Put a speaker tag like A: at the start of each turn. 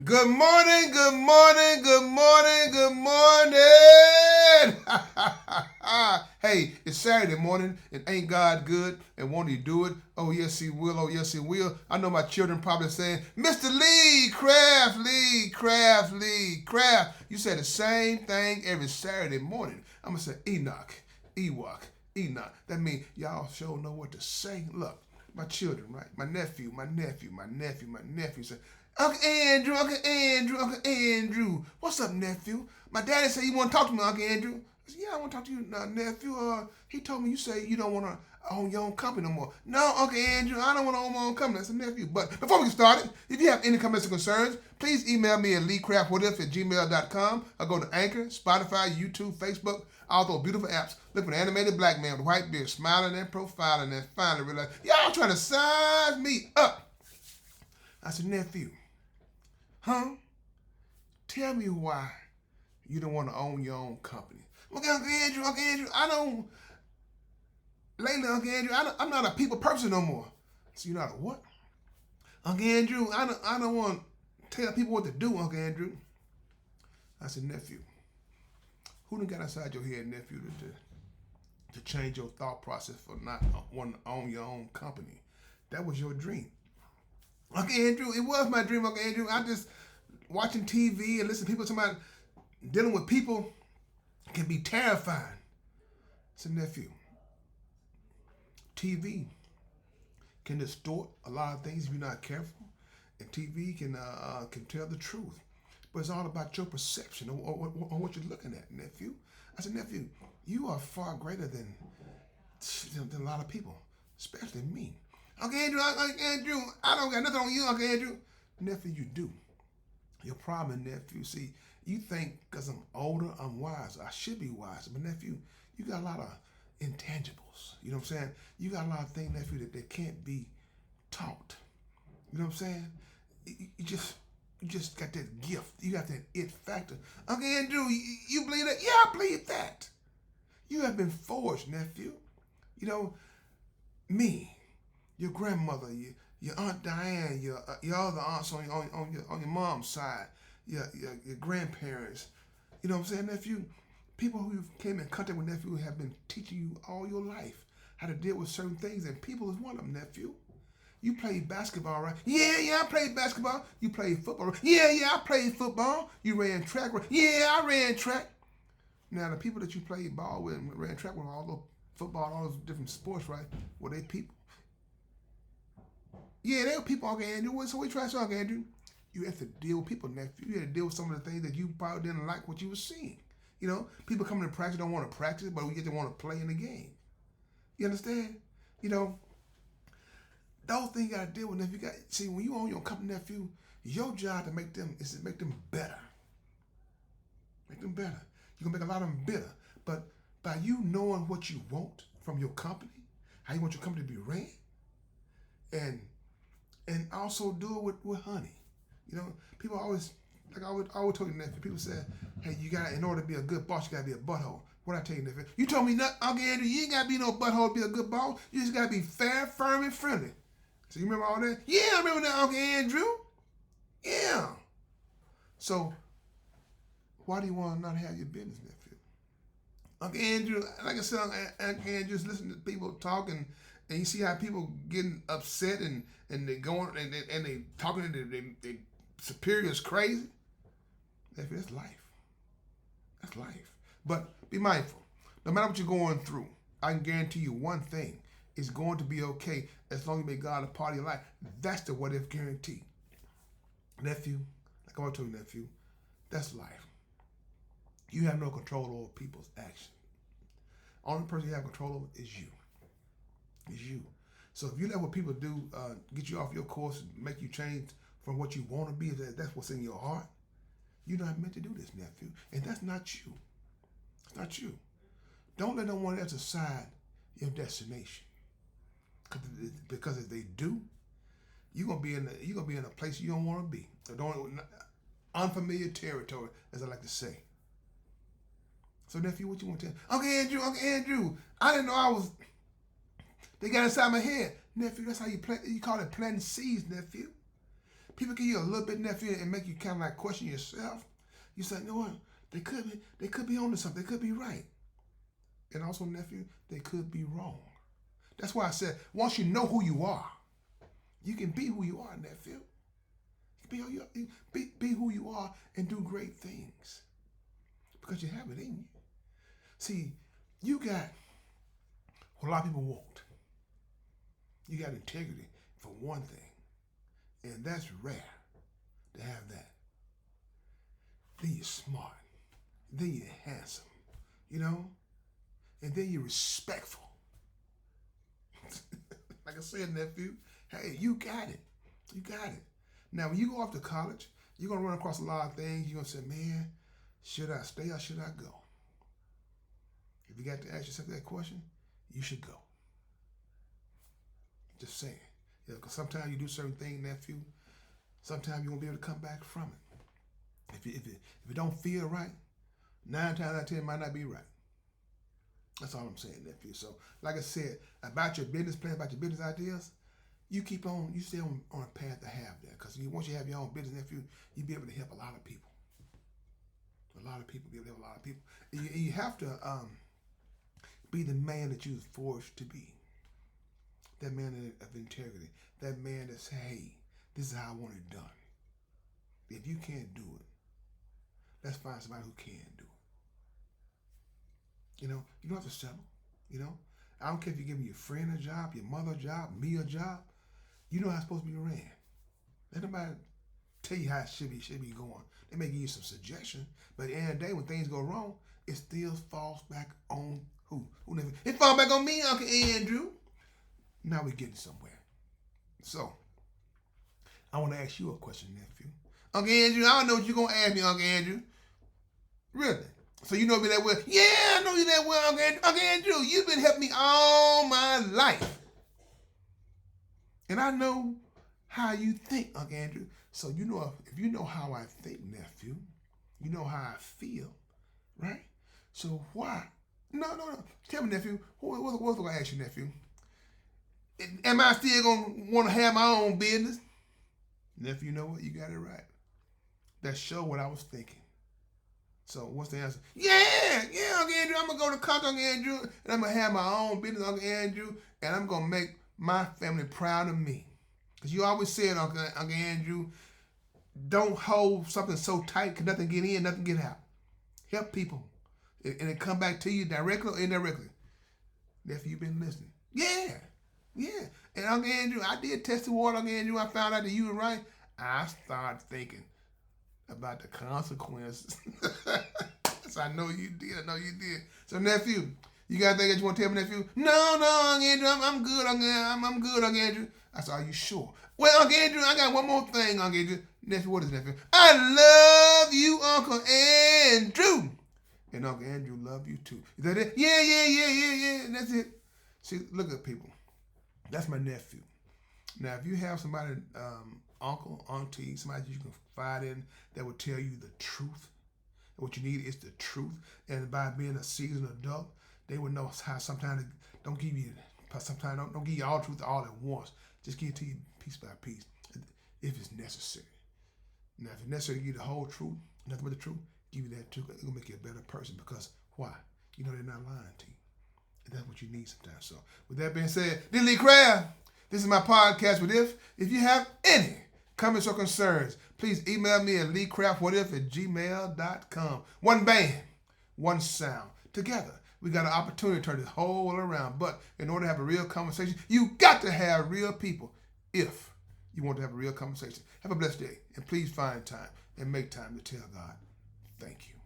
A: Good morning, good morning, good morning, good morning. Hey, it's Saturday morning and ain't God good and won't he do it? Oh, yes, he will. Oh, yes, he will. I know my children probably saying, Mr. Lee Craft, Lee Craft, Lee Craft. You say the same thing every Saturday morning. I'm going to say Enoch, Ewok, Enoch. That means y'all sure know what to say. Look, my children, right? My nephew said, Uncle Andrew, Uncle Andrew, Uncle Andrew. What's up, nephew? My daddy said you want to talk to me, Uncle Andrew. I said, yeah, I want to talk to you, nephew. He told me you say you don't want to own your own company no more. No, Uncle Andrew, I don't want to own my own company. I said, nephew. But before we get started, if you have any comments or concerns, please email me at leecraftwhatif@gmail.com or go to Anchor, Spotify, YouTube, Facebook, all those beautiful apps. Look for the animated black man with a white beard, smiling and profiling, and finally realize, y'all trying to size me up. I said, nephew, huh? Tell me why you don't want to own your own company. Okay, Uncle Andrew, I don't. Lately, Uncle Andrew, I'm not a people person no more. So you're not a what? Uncle Andrew, I don't want to tell people what to do, Uncle Andrew. I said, nephew, who done got inside your head, nephew, to change your thought process for not wanting to own your own company? That was your dream. Uncle Andrew, it was my dream, Uncle Andrew. I just watching TV and listening to people talking about dealing with people can be terrifying. So nephew, TV can distort a lot of things if you're not careful, and TV can tell the truth. But it's all about your perception on what you're looking at, nephew. I said, nephew, you are far greater than a lot of people, especially me. Uncle Andrew, Uncle Andrew, I don't got nothing on you, Uncle Andrew. Nephew, you do. Your problem, nephew, see, you think because I'm older, I'm wiser. I should be wiser. But nephew, you got a lot of intangibles. You know what I'm saying? You got a lot of things, nephew, that can't be taught. You know what I'm saying? You just got that gift. You got that it factor. Uncle Andrew, you believe that? Yeah, I believe that. You have been forged, nephew. You know, me, your grandmother, your Aunt Diane, your other aunts on your mom's side, your grandparents. You know what I'm saying, nephew? People who came in contact with nephew have been teaching you all your life how to deal with certain things, and people is one of them, nephew. You played basketball, right? Yeah, I played basketball. You played football, right? Yeah, I played football. You ran track, right? Yeah, I ran track. Now the people that you played ball with and ran track with, all those football, all those different sports, right? Were they people? Yeah, they were people, Uncle Andrew. So we try to say, Uncle Andrew, you have to deal with people, nephew. You had to deal with some of the things that you probably didn't like what you were seeing. You know, people coming to practice don't want to practice, but we get to want to play in the game. You understand? You know, those things you got to deal with. Nephew, see, when you own your company, nephew, your job to make them is to make them better. Make them better. You're gonna make a lot of them bitter, but by you knowing what you want from your company, how you want your company to be ran, and also do it with honey. You know, people always like I always told you nephew. People say, "Hey, you got in order to be a good boss, you gotta be a butthole." What I tell you, nephew? You told me not, Uncle Andrew. You ain't gotta be no butthole to be a good boss. You just gotta be fair, firm, and friendly. So you remember all that? Yeah, I remember that, Uncle Andrew. Yeah. So why do you want to not have your business, nephew? Uncle Andrew, like I said, Uncle Andrew, just listen to people talking, and you see how people getting upset and they going and they talking to their superiors crazy. That's life. That's life. But be mindful. No matter what you're going through, I can guarantee you one thing: it's going to be okay as long as you make God a part of your life. That's the what if guarantee, nephew. Like I told you, nephew, that's life. You have no control over people's actions. Only person you have control over is you. Is you. So if you let what people do get you off your course and make you change from what you want to be, that's what's in your heart. You're not meant to do this, nephew, and that's not you. It's not you. Don't let no one else decide your destination, because if they do, you're gonna be in a place you don't want to be. Unfamiliar territory, as I like to say. So nephew, what you want to tell? Uncle Andrew, I didn't know I was. They got inside my head, nephew. That's how you plant. You call it planting seeds, nephew. People give you a little bit, nephew, and make you kind of like question yourself. You say, you know what? They could be onto something. They could be right. And also, nephew, they could be wrong. That's why I said, once you know who you are, you can be who you are, nephew. Be who you are and do great things. Because you have it in you. See, you got what a lot of people want. You got integrity, for one thing. And that's rare to have that. Then you're smart. Then you're handsome. You know? And then you're respectful. Like I said, nephew, hey, you got it. You got it. Now, when you go off to college, you're going to run across a lot of things. You're going to say, man, should I stay or should I go? If you got to ask yourself that question, you should go. Just saying. Because sometimes you do certain things, nephew, sometimes you won't be able to come back from it. If it don't feel right, 9 times out of 10 it might not be right. That's all I'm saying, nephew. So, like I said, about your business plan, about your business ideas, you keep on, you stay on a path to have that. Because once you have your own business, nephew, you'll be able to help a lot of people. A lot of people, be able to help a lot of people. And you have to be the man that you was forged to be. That man of integrity. That man that says, hey, this is how I want it done. If you can't do it, let's find somebody who can do it. You know, you don't have to settle. You know, I don't care if you're giving your friend a job, your mother a job, me a job. You know how it's supposed to be ran. Let nobody tell you how it should be going. They may give you some suggestions, but at the end of the day, when things go wrong, it still falls back on who? It falls back on me, Uncle Andrew. Now we're getting somewhere. So, I want to ask you a question, nephew. Uncle Andrew, I don't know what you're going to ask me, Uncle Andrew. Really? So you know me that well? Yeah, I know you that well, Uncle Andrew. Uncle Andrew, you've been helping me all my life. And I know how you think, Uncle Andrew. So you know, if you know how I think, nephew, you know how I feel, right? So why? No. Tell me, nephew, what's going to ask you, nephew? Am I still going to want to have my own business? Nephew, you know what? You got it right. That show what I was thinking. So what's the answer? Yeah, Uncle Andrew. I'm going to go to college, Uncle Andrew, and I'm going to have my own business, Uncle Andrew, and I'm going to make my family proud of me. Because you always said, Uncle Andrew, don't hold something so tight because nothing get in, nothing get out. Help people. And it come back to you directly or indirectly. Nephew, you've been listening. Yeah. And Uncle Andrew, I did test the water, Uncle Andrew. I found out that you were right. I started thinking about the consequences. So I know you did. So, nephew, you got anything that you want to tell me, nephew? No, Uncle Andrew, I'm good, I'm good, Uncle Andrew. I said, are you sure? Well, Uncle Andrew, I got one more thing, Uncle Andrew. Nephew, what is it, nephew? I love you, Uncle Andrew. And Uncle Andrew love you too. Is that it? Yeah. And that's it. See, look at people. That's my nephew. Now, if you have somebody, uncle, auntie, somebody you can confide in that will tell you the truth, what you need is the truth. And by being a seasoned adult, they will know how sometimes don't give you all the truth all at once. Just give it to you piece by piece if it's necessary. Now, if it's necessary to give you the whole truth, nothing but the truth, give you that truth. It's going to make you a better person because why? You know they're not lying to you. And that's what you need sometimes. So, with that being said, this is Lee Craft. This is my podcast with If you have any comments or concerns, please email me at leecraftwhatif@gmail.com. One band, one sound. Together, we got an opportunity to turn this whole around. But in order to have a real conversation, you got to have real people if you want to have a real conversation. Have a blessed day. And please find time and make time to tell God, thank you.